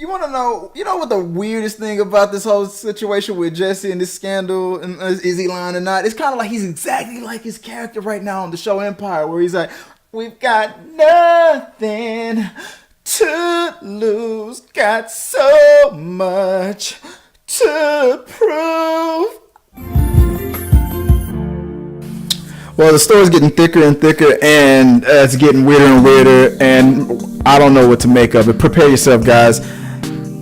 You want to know? You know what the weirdest thing about this whole situation with Jussie and this scandal, and is he lying or not? It's kind of like he's exactly like his character right now on the show Empire, where he's like, "We've got nothing to lose, got so much to prove." Well, the story's getting thicker and thicker, and it's getting weirder and weirder, and I don't know what to make of it. Prepare yourself, guys.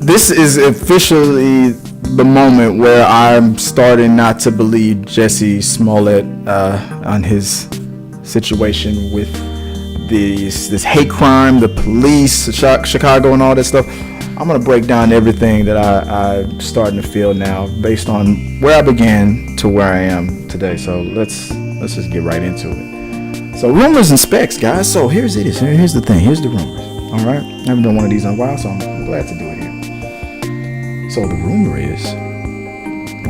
This is officially the moment where I'm starting not to believe Jussie Smollett on his situation with this hate crime, the police, Chicago, and all that stuff. I'm gonna break down everything that I'm starting to feel now, based on where I began to where I am today. So let's just get right into it. So rumors and specs, guys. So here's the thing. Here's the rumors. All right, I haven't done one of these in a while, so I'm glad to do it here. So the rumor is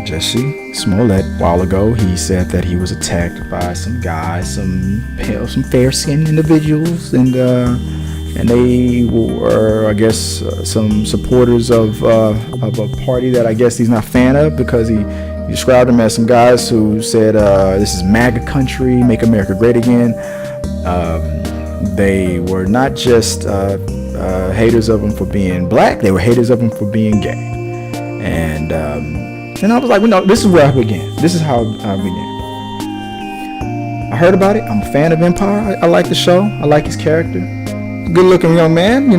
Jussie Smollett, a while ago, he said that he was attacked by some guys, some fair-skinned individuals, and they were, I guess, some supporters of a party that I guess he's not a fan of, because he described them as some guys who said, "This is MAGA country, make America great again." They were not just haters of him for being black; they were haters of him for being gay. And I was like, well, no, this is where I began. This is how I began. I heard about it. I'm a fan of Empire. I like the show. I like his character. Good-looking young man,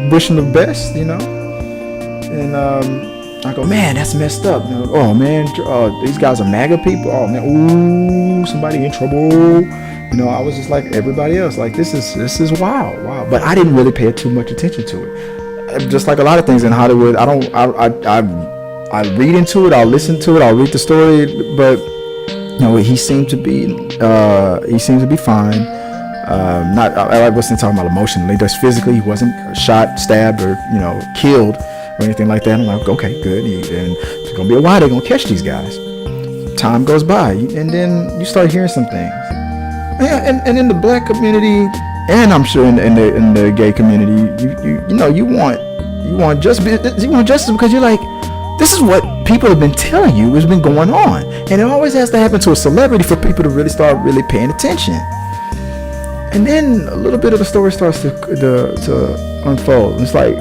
wishing the best, And I go, man, that's messed up. Oh man, these guys are MAGA people. Oh man, ooh, somebody in trouble. I was just like everybody else. Like this is wow. But I didn't really pay too much attention to it. Just like a lot of things in Hollywood, I read into it, I'll listen to it, I'll read the story, but he seemed to be fine. I wasn't talking about emotionally, just physically. He wasn't shot, stabbed, or killed or anything like that. I'm like, okay, good. And it's gonna be a while. They're gonna catch these guys. Time goes by, and then you start hearing some things. And in the black community, and I'm sure in the gay community, you want justice because you're like, this is what people have been telling you has been going on, and it always has to happen to a celebrity for people to really start paying attention. And then a little bit of the story starts to unfold. It's like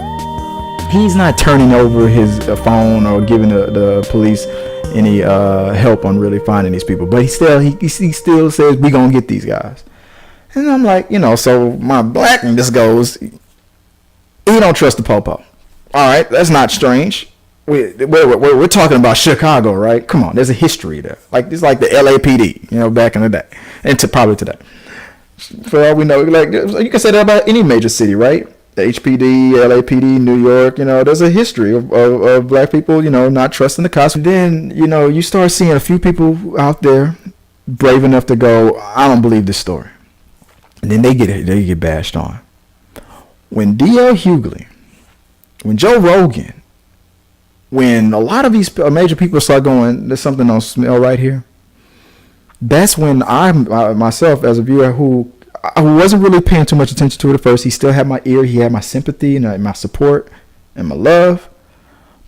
he's not turning over his phone or giving the police any help on really finding these people, but he still says we gonna get these guys. And I'm like, so my blackness goes, he don't trust the popo. All right, that's not strange. We're talking about Chicago, right? Come on, there's a history there. Like it's like the LAPD, back in the day, and probably today. For all we know, like you can say that about any major city, right? The HPD, LAPD, New York. There's a history of black people, not trusting the cops. And then you start seeing a few people out there brave enough to go, I don't believe this story. And then they get bashed on. When D.L. Hughley, when Joe Rogan, when a lot of these major people start going, there's something on smell right here. That's when I myself, as a viewer who wasn't really paying too much attention to it at first, he still had my ear, he had my sympathy and my support and my love.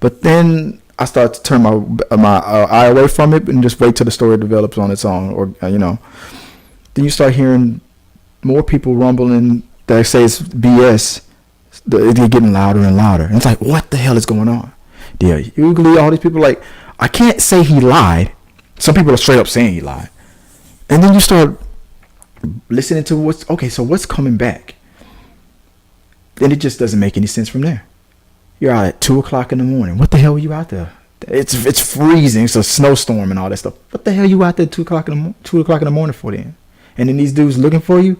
But then I start to turn my eye away from it and just wait till the story develops on its own, or then you start hearing more people rumbling that say it's BS. They're getting louder and louder. And it's like, what the hell is going on? Yeah, Hughley, all these people, like, I can't say he lied. Some people are straight up saying he lied. And then you start listening to what's coming back. And it just doesn't make any sense from there. You're out at 2:00 in the morning. What the hell were you out there? It's freezing. It's a snowstorm and all that stuff. What the hell you out there at 2:00 in the morning for then? And then these dudes looking for you.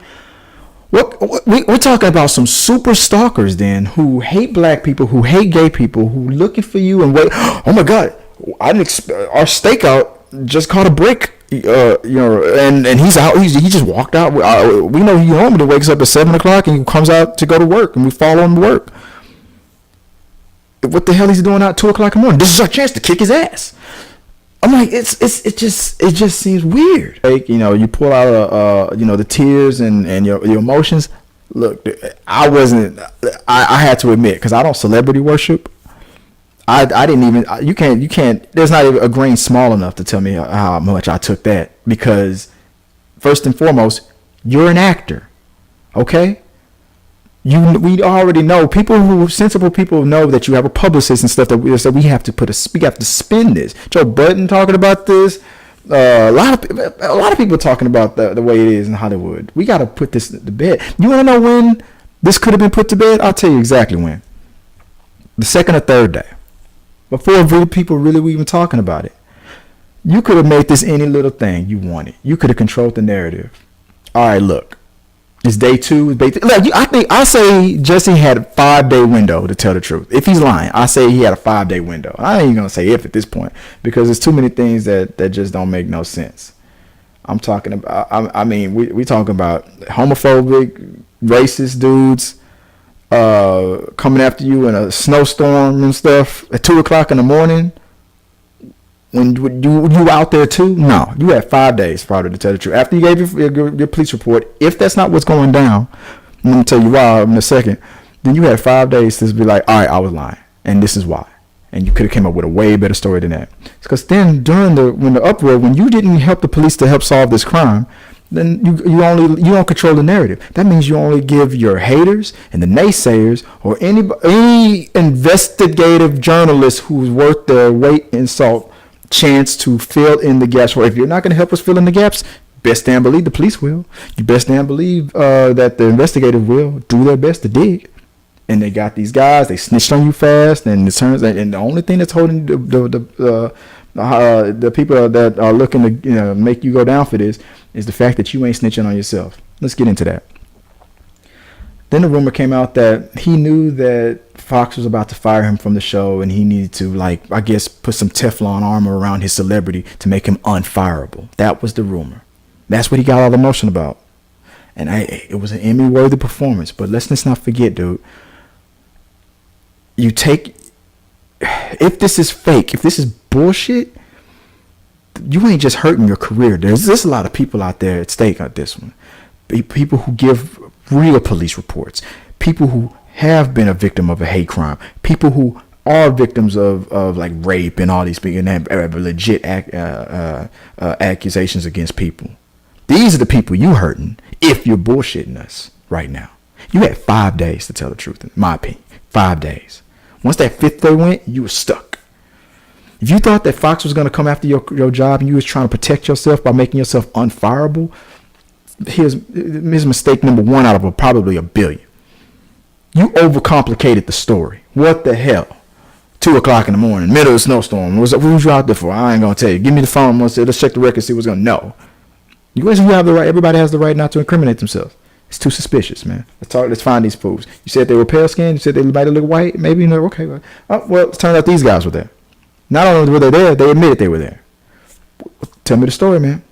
We're talking about some super stalkers then, who hate black people, who hate gay people, who looking for you and wait. Oh my God, I didn't expect our stakeout just caught a break. And he's out. He just walked out. We know he normally wakes up at 7:00 and he comes out to go to work, and we follow him to work. What the hell is he doing out at 2:00 in the morning? This is our chance to kick his ass. I'm like, it just seems weird. Like, you pull out the tears and your emotions. Look, I wasn't. I had to admit, because I don't celebrity worship. I didn't even. You can't. There's not even a grain small enough to tell me how much I took that. Because first and foremost, you're an actor, okay? We already know, sensible people know that you have a publicist and stuff, that we have to spin this. Joe Budden talking about this. A lot of people talking about the way it is in Hollywood. We got to put this to bed. You want to know when this could have been put to bed? I'll tell you exactly when. The second or third day, before people really were even talking about it. You could have made this any little thing you wanted. You could have controlled the narrative. All right, look. It's day 2. Look, I say Jussie had a 5-day window to tell the truth. If he's lying, I say he had a 5-day window. I ain't even gonna say if at this point, because there's too many things that just don't make no sense. I'm talking about. I mean, we talking about homophobic, racist dudes coming after you in a snowstorm and stuff at 2:00 in the morning. When you out there too? No, you had 5 days probably to tell the truth. After you gave your police report, if that's not what's going down, I'm gonna tell you why in a second. Then you had 5 days to be like, all right, I was lying, and this is why. And you could have came up with a way better story than that. Because then during the uproar, when you didn't help the police to help solve this crime, then you don't control the narrative. That means you only give your haters and the naysayers or any investigative journalist who's worth their weight in salt chance to fill in the gaps. Or if you're not going to help us fill in the gaps, best damn believe the police will. You best damn believe that the investigators will do their best to dig. And they got these guys. They snitched on you fast, and it turns. And the only thing that's holding the people that are looking to make you go down for this is the fact that you ain't snitching on yourself. Let's get into that. Then the rumor came out that he knew that Fox was about to fire him from the show, and he needed to, I guess, put some Teflon armor around his celebrity to make him unfireable. That was the rumor. That's what he got all the emotion about. And it was an Emmy-worthy performance. But let's not forget, dude. If this is fake, if this is bullshit, you ain't just hurting your career. There's a lot of people out there at stake on this one. People who give real police reports, people who have been a victim of a hate crime, people who are victims of like rape and all these people and have legit accusations against people. These are the people you hurting if you're bullshitting us right now. You had 5 days to tell the truth, in my opinion. 5 days. Once that 5th day went, you were stuck. If you thought that Fox was going to come after your job and you was trying to protect yourself by making yourself unfireable, here's mistake number 1 out of probably a billion. You overcomplicated the story. What the hell? 2:00 in the morning, middle of a snowstorm. What was you out there for? I ain't going to tell you. Give me the phone. Let's check the record, see what's going to know. You have the right. Everybody has the right not to incriminate themselves. It's too suspicious, man. Let's find these fools. You said they were pale skinned. You said they might look white. Maybe okay. Well, it turned out these guys were there. Not only were they there, they admitted they were there. Tell me the story, man.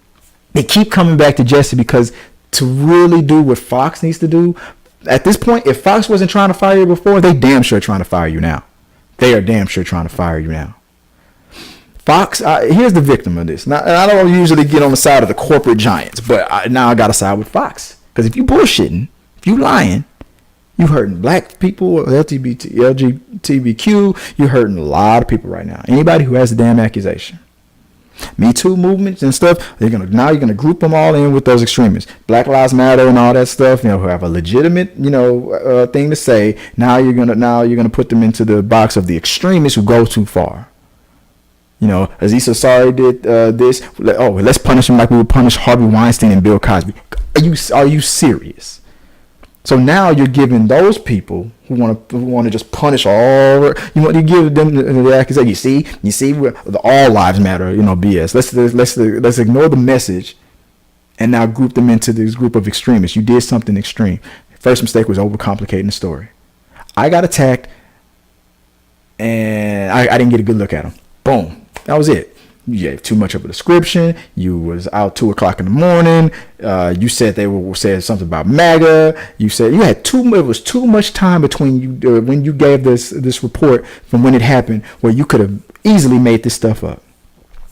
They keep coming back to Jussie because to really do what Fox needs to do, at this point, if Fox wasn't trying to fire you before, they damn sure trying to fire you now. They are damn sure trying to fire you now. Fox, here's the victim of this. Now, I don't usually get on the side of the corporate giants, but now I got to side with Fox. Because if you bullshitting, if you lying, you hurting black people, LGBTQ, you're hurting a lot of people right now. Anybody who has a damn accusation. Me Too movements and stuff, you're gonna group them all in with those extremists. Black Lives Matter and all that stuff, who have a legitimate, thing to say. Now you're gonna put them into the box of the extremists who go too far. Aziz Ansari did this. Let's punish him like we would punish Harvey Weinstein and Bill Cosby. Are you serious? So now you're giving those people who want to just punish all. You give them the accusation. You see, the all lives matter. BS. Let's ignore the message, and now group them into this group of extremists. You did something extreme. First mistake was overcomplicating the story. I got attacked, and I didn't get a good look at him. Boom. That was it. You gave too much of a description. You was out 2:00 in the morning. You said they said something about MAGA. You said you had it was too much time between you when you gave this report from when it happened, where you could have easily made this stuff up.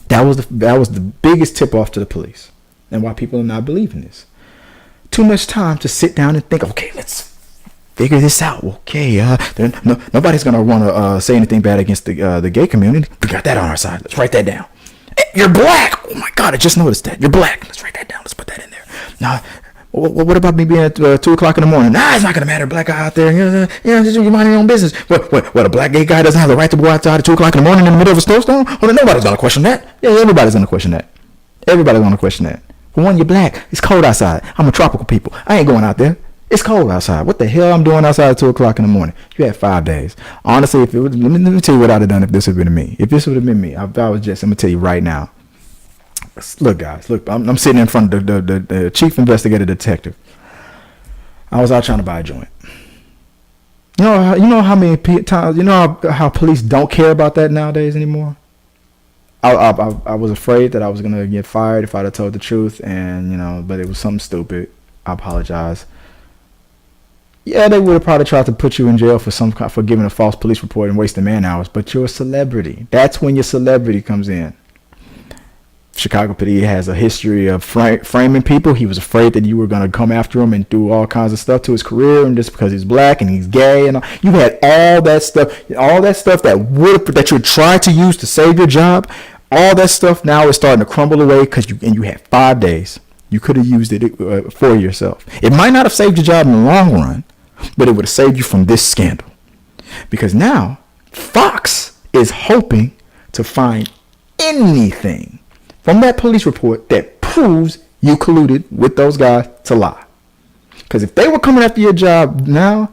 That was the biggest tip off to the police, and why people are not believing this. too much time to sit down and think, okay, let's figure this out. Okay, nobody's gonna want to say anything bad against the gay community. We got that on our side. Let's write that down. Hey, you're black. Oh my God, I just noticed that. You're black. Let's write that down. Let's put that in there. Now, what about me being at 2:00 in the morning? Nah, it's not gonna matter. Black guy out there, just you mind your own business. What? A black gay guy doesn't have the right to go outside at 2:00 in the morning in the middle of a snowstorm? Well, nobody's gonna question that. Yeah, everybody's gonna question that. Everybody's gonna question that. For one, you're black. It's cold outside. I'm a tropical people. I ain't going out there. It's cold outside. What the hell I'm doing outside at 2:00 in the morning? You had 5 days. Honestly, if it was, let me tell you what I'd have done if this would have been me. If this would have been me, I'm gonna tell you right now. Look, guys. Look, I'm sitting in front of the chief investigative detective. I was out trying to buy a joint. You know how many times, how police don't care about that nowadays anymore? I was afraid that I was going to get fired if I'd have told the truth, and, but it was something stupid. I apologize. Yeah, they would have probably tried to put you in jail for giving a false police report and wasting man hours, but you're a celebrity. That's when your celebrity comes in. Chicago PD has a history of framing people. He was afraid that you were going to come after him and do all kinds of stuff to his career, and just because he's black and he's gay, and you had all that stuff that you tried to use to save your job. All that stuff now is starting to crumble away because you had 5 days. You could have used it for yourself. It might not have saved your job in the long run, but it would have saved you from this scandal. Because now Fox is hoping to find anything from that police report that proves you colluded with those guys to lie. Because if they were coming after your job now,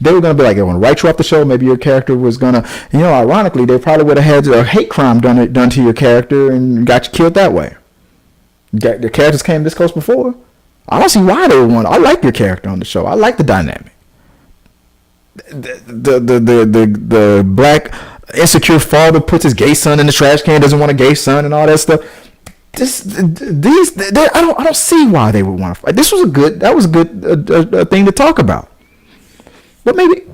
they were going to be like, they want to write you off the show. Maybe your character was going to, ironically, they probably would have had a hate crime done to your character and got you killed that way. The characters came this close before. I don't see why they would want. I like your character on the show. I like the dynamic. The black insecure father puts his gay son in the trash can, doesn't want a gay son, and all that stuff. I don't see why they would want to fight. That was a good thing to talk about. But maybe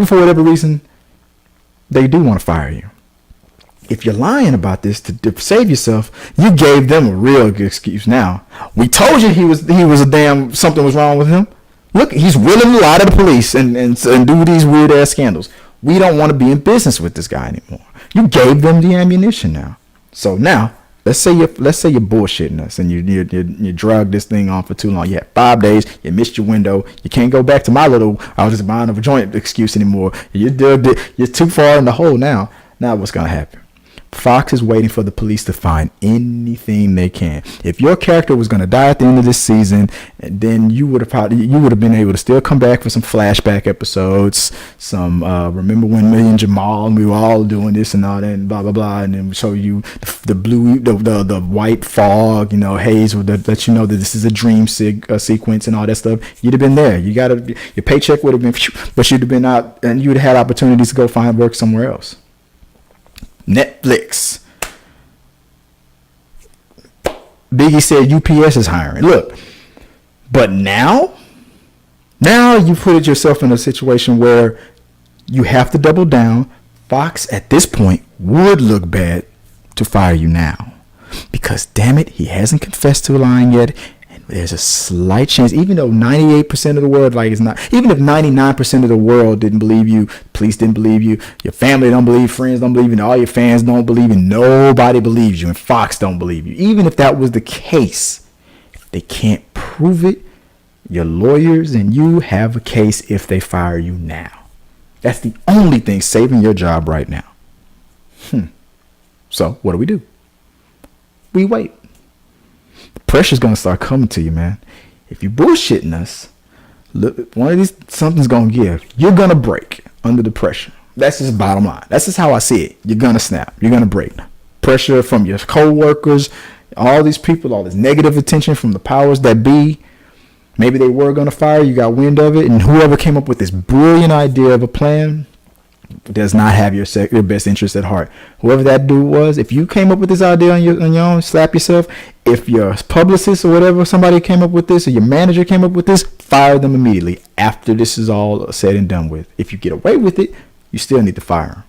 for whatever reason, they do want to fire you. If you're lying about this to save yourself, you gave them a real good excuse. Now, we told you he was something was wrong with him. Look, he's willing to lie to the police and do these weird ass scandals. We don't want to be in business with this guy anymore. You gave them the ammunition now. So now, let's say you're bullshitting us and you drug this thing on for too long. You had 5 days. You missed your window. You can't go back to my little I was just buying a joint excuse anymore. You're too far in the hole now. Now what's gonna happen? Fox is waiting for the police to find anything they can. If your character was going to die at the end of this season, then you would have been able to still come back for some flashback episodes, some remember when me and Jamal and we were all doing this and all that and blah blah blah, and then show you the white fog, haze that let you know that this is a dream sequence and all that stuff. You'd have been there. Your paycheck would have been, but you'd have been out and you'd have had opportunities to go find work somewhere else. Netflix. Biggie said UPS is hiring. Look, but now you put yourself in a situation where you have to double down. Fox at this point would look bad to fire you now because damn it, he hasn't confessed to lying yet. There's a slight chance, even though 98% of the world, even if 99% of the world didn't believe you, police didn't believe you, your family don't believe, friends don't believe you, all your fans don't believe you, nobody believes you, and Fox don't believe you. Even if that was the case, if they can't prove it, your lawyers and you have a case if they fire you now. That's the only thing saving your job right now. So what do? We wait. Pressure's gonna start coming to you, man. If you bullshitting us, look, something's gonna give. You're gonna break under the pressure. That's just bottom line. That's just how I see it. You're gonna snap. You're gonna break. Pressure from your co-workers, all these people, all this negative attention from the powers that be. Maybe they were gonna fire you, got wind of it, and whoever came up with this brilliant idea of a plan does not have your best interest at heart. Whoever that dude was, if you came up with this idea on your own, slap yourself. If your publicist or whatever, somebody came up with this, or your manager came up with this, fire them immediately after this is all said and done with. If you get away with it, you still need to fire him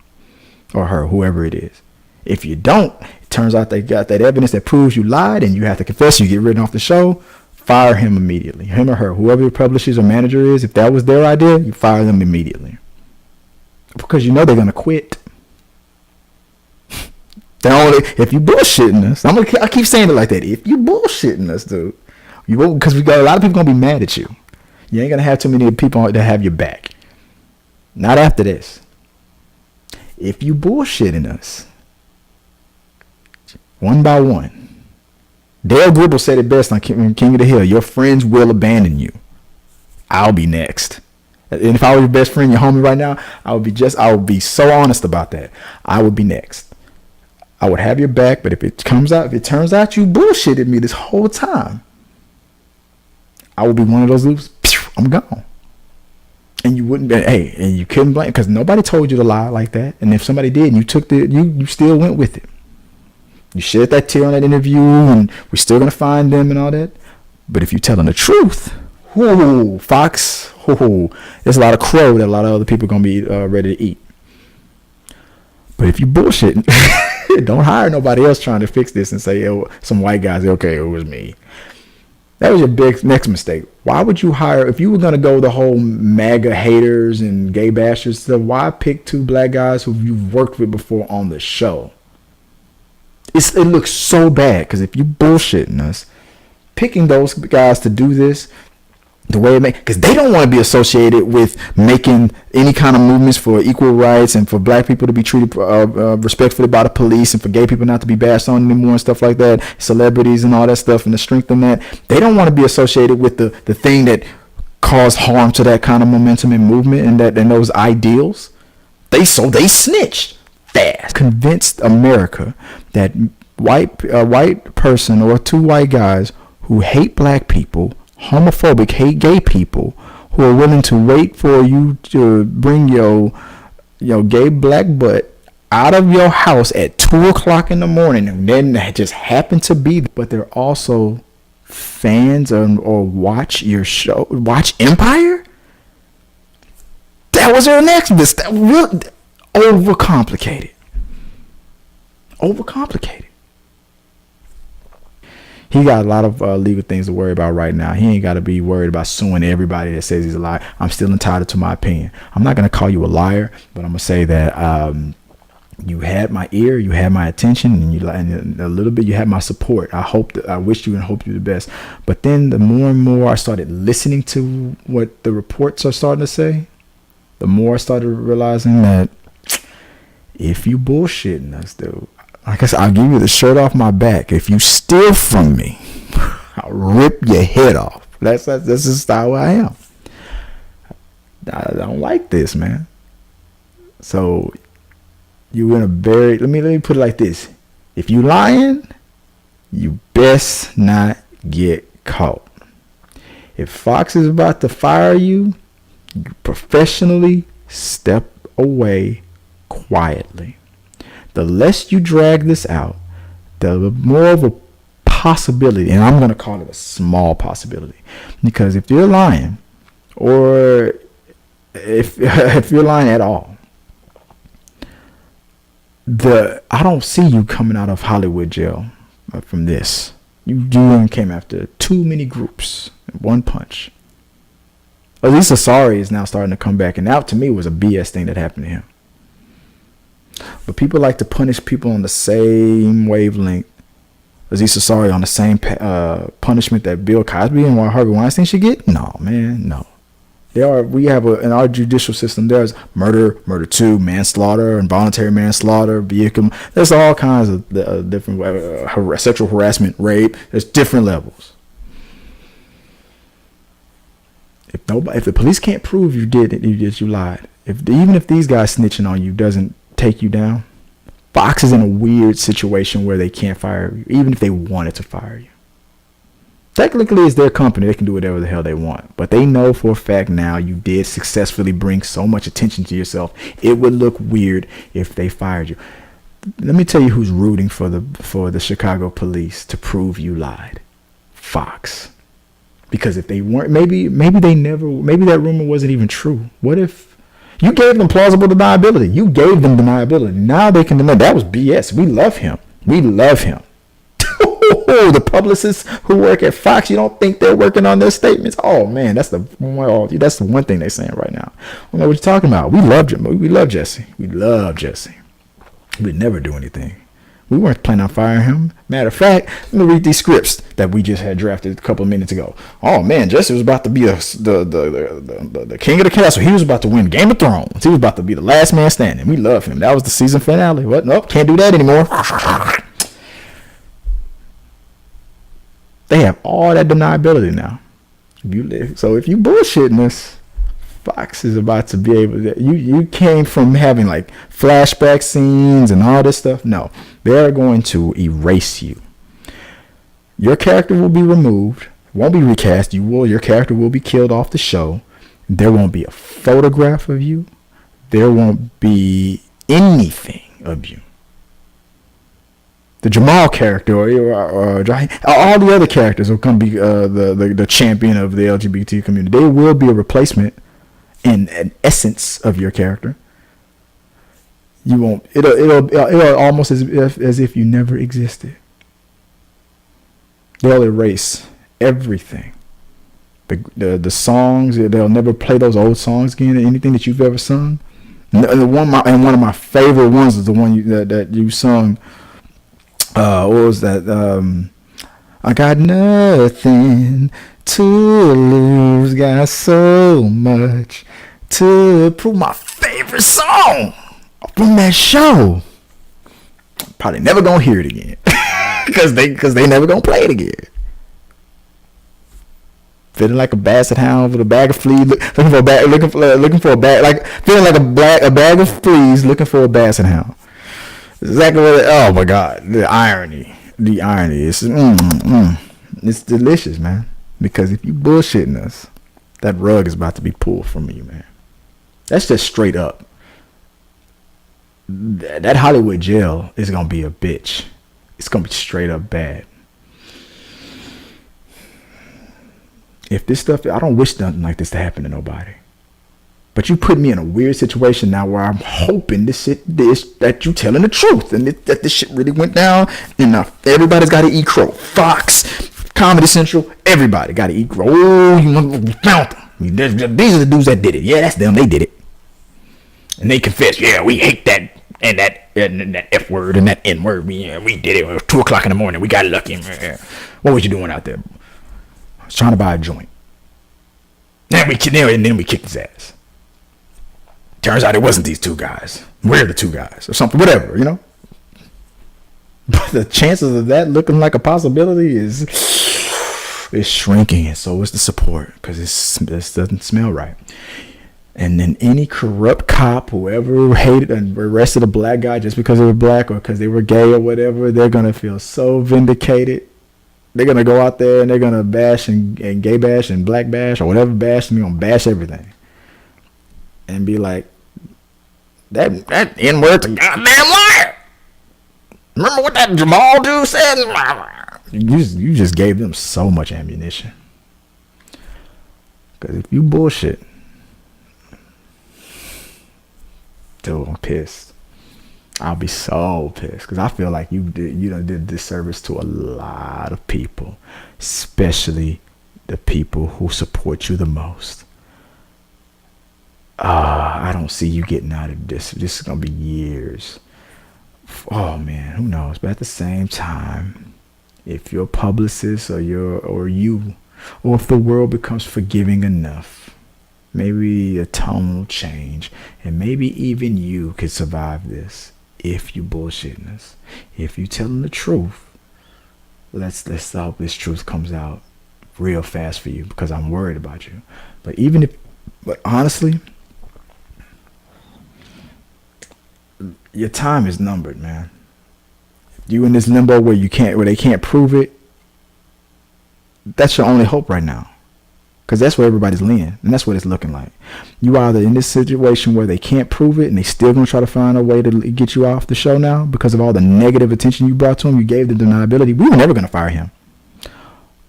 or her, whoever it is. If you don't, it turns out they got that evidence that proves you lied and you have to confess, you get written off the show, fire him immediately. Him or her, whoever your publishers or manager is, if that was their idea, you fire them immediately. Because you know they're going to quit. If you bullshitting us, I keep saying it like that. If you bullshitting us, dude, you won't, because we got a lot of people going to be mad at you. You ain't going to have too many people that have your back. Not after this. If you bullshitting us, one by one, Dale Gribble said it best on King of the Hill. Your friends will abandon you. I'll be next. And if I were your best friend, your homie right now, I would be so honest about that. I would be next. I would have your back, but if it turns out you bullshitted me this whole time, I will be one of those loops. I'm gone. And you wouldn't be, and you couldn't blame, because nobody told you to lie like that. And if somebody did, and you took you still went with it. You shed that tear on that interview, and we're still gonna find them and all that. But if you're telling the truth, Fox, there's a lot of crow that a lot of other people are gonna be ready to eat. But if you bullshit, don't hire nobody else trying to fix this and say, some white guys, okay, it was me. That was your big next mistake. Why would you hire, if you were going to go the whole MAGA haters and gay bashers stuff, why pick two black guys who you've worked with before on the show? It looks so bad, because if you bullshitting us, picking those guys to do this, the way it makes, because they don't want to be associated with making any kind of movements for equal rights and for black people to be treated respectfully by the police and for gay people not to be bashed on anymore and stuff like that, celebrities and all that stuff, and to strengthen that. They don't want to be associated with the thing that caused harm to that kind of momentum and movement and those ideals. They snitched fast. Convinced America that a white person or two white guys who hate black people, homophobic, hate gay people, who are willing to wait for you to bring your gay black butt out of your house at 2:00 in the morning, and then that just happen to be, but they're also fans or watch your show, watch Empire. That was their next mistake. Really overcomplicated. He got a lot of legal things to worry about right now. He ain't got to be worried about suing everybody that says he's a liar. I'm still entitled to my opinion. I'm not going to call you a liar, but I'm going to say that you had my ear, you had my attention, and a little bit you had my support. I wish you and hope you the best. But then the more and more I started listening to what the reports are starting to say, the more I started realizing that if you bullshitting us, dude, like I said, I'll give you the shirt off my back. If you steal from me, I'll rip your head off. That's just how I am. I don't like this, man. So you're in a let me put it like this. If you lying, you best not get caught. If Fox is about to fire you, you professionally step away quietly. The less you drag this out, the more of a possibility, and I'm going to call it a small possibility, because if you're lying, or if you're lying at all, I don't see you coming out of Hollywood jail from this. You came after too many groups in one punch. At least Asari is now starting to come back, and that to me was a BS thing that happened to him. But people like to punish people on the same wavelength. Aziz Ansari on the same punishment that Bill Cosby and Harvey Weinstein should get? No, man, no. We have in our judicial system, there's murder 2, manslaughter, involuntary manslaughter, vehicle. There's all kinds of different sexual harassment, rape. There's different levels. If the police can't prove you did it, you lied. Even if these guys snitching on you doesn't take you down, Fox is in a weird situation where they can't fire you, even if they wanted to fire you. Technically, it's their company. They can do whatever the hell they want. But they know for a fact now you did successfully bring so much attention to yourself. It would look weird if they fired you. Let me tell you who's rooting for the Chicago police to prove you lied. Fox. Because if they weren't, maybe that rumor wasn't even true. What if you gave them plausible deniability? You gave them deniability. Now they can deny that was BS. We love him. The publicists who work at Fox, you don't think they're working on their statements? Oh man, that's the one thing they're saying right now. I don't know what you're talking about. We love Jussie. We love Jussie. We'd never do anything. We weren't planning on firing him. Matter of fact, let me read these scripts that we just had drafted a couple of minutes ago. Oh man, Jussie was about to be the king of the castle. He was about to win Game of Thrones. He was about to be the last man standing. We love him. That was the season finale. What? Nope, can't do that anymore. They have all that deniability now. So if you bullshitting us, Fox is about to be able to. You came from having like flashback scenes and all this stuff. No, they're going to erase you. Your character will be removed. Won't be recast. Your character will be killed off the show. There won't be a photograph of you. There won't be anything of you. The Jamal character or all the other characters are going to be the champion of the LGBT community. They will be a replacement in an essence of your character. You won't. It'll almost as if you never existed. They'll erase everything. The songs. They'll never play those old songs again. Anything that you've ever sung. And one of my favorite ones is the one that you sung. What was that? I got nothing to lose, got so much to prove. My favorite song from that show. Probably never gonna hear it again because they never gonna play it again. Feeling like a basset hound with a bag of fleas, looking for a bag, like feeling like a bag of fleas, looking for a basset hound. Exactly what. Oh my God, the irony is it's delicious, man. Because if you bullshitting us, that rug is about to be pulled from you, man. That's just straight up. That Hollywood jail is gonna be a bitch. It's gonna be straight up bad. If this stuff, I don't wish nothing like this to happen to nobody. But you put me in a weird situation now where I'm hoping that you telling the truth and that this shit really went down. And everybody's got to eat crow. Fox, Comedy Central, everybody got to eat crow. Oh, we found them. These are the dudes that did it. Yeah, that's them. They did it. And they confessed. Yeah, we hate that and that F word and that N word. We did it. It was 2:00 in the morning. We got lucky. What was you doing out there? I was trying to buy a joint. Then we kicked his ass. Turns out it wasn't these two guys. We're the two guys or something, whatever, you know. But the chances of that looking like a possibility is shrinking, and so is the support because this doesn't smell right. And then any corrupt cop, whoever hated and arrested a black guy just because they were black or because they were gay or whatever, they're gonna feel so vindicated. They're gonna go out there and they're gonna bash and gay bash and black bash or whatever bash, and they're gonna bash everything. And be like, that N-word's a goddamn liar. Remember what that Jamal dude said? You just gave them so much ammunition. Because if you bullshit, dude, I'm pissed. I'll be so pissed because I feel like you did disservice to a lot of people, especially the people who support you the most. I don't see you getting out of this. This is gonna be years. Oh man, who knows? But at the same time, if your publicist or if the world becomes forgiving enough, maybe a tone will change, and maybe even you could survive this if you bullshitting us. If you telling the truth, let's hope this truth comes out real fast for you because I'm worried about you. But honestly, your time is numbered, man. You in this limbo where they can't prove it. That's your only hope right now, because that's where everybody's leaning, and that's what it's looking like. You either in this situation where they can't prove it, and they still gonna try to find a way to get you off the show now because of all the negative attention you brought to him. You gave the deniability. We were never gonna fire him,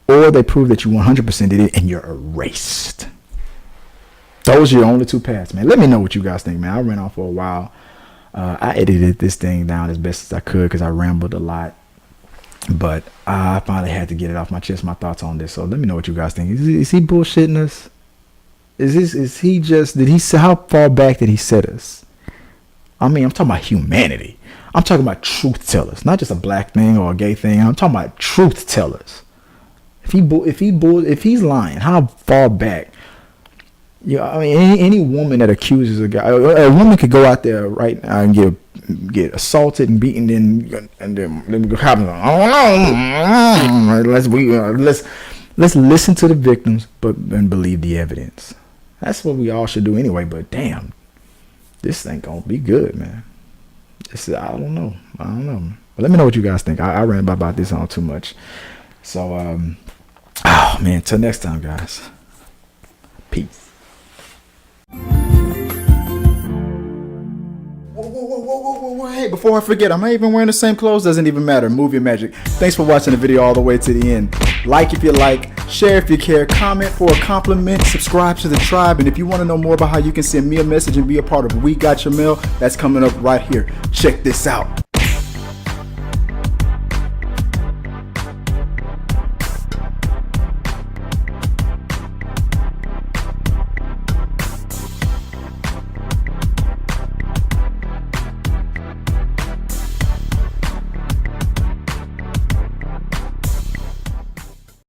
or they prove that you 100% did it, and you're erased. Those are your only two paths, man. Let me know what you guys think, man. I ran off for a while. I edited this thing down as best as I could because I rambled a lot. But I finally had to get it off my chest, my thoughts on this. So let me know what you guys think. Is he bullshitting us? Is he just, how far back did he set us? I mean, I'm talking about humanity. I'm talking about truth tellers, not just a black thing or a gay thing. I'm talking about truth tellers. If he's lying, how far back? I mean, any woman that accuses a guy, a woman could go out there right now and get assaulted and beaten, and then happen. Let's listen to the victims, and believe the evidence. That's what we all should do anyway. But damn, this thing gonna be good, man. I don't know. But let me know what you guys think. I ran about this on too much. So, oh man, till next time, guys. Peace. Whoa, hey, before I forget, I'm not even wearing the same clothes. Doesn't even matter. Movie magic. Thanks for watching the video all the way to the end. Like if you like, share if you care, comment for a compliment, subscribe to the tribe, and if you want to know more about how you can send me a message and be a part of We Got Your Mail, that's coming up right here. Check this out.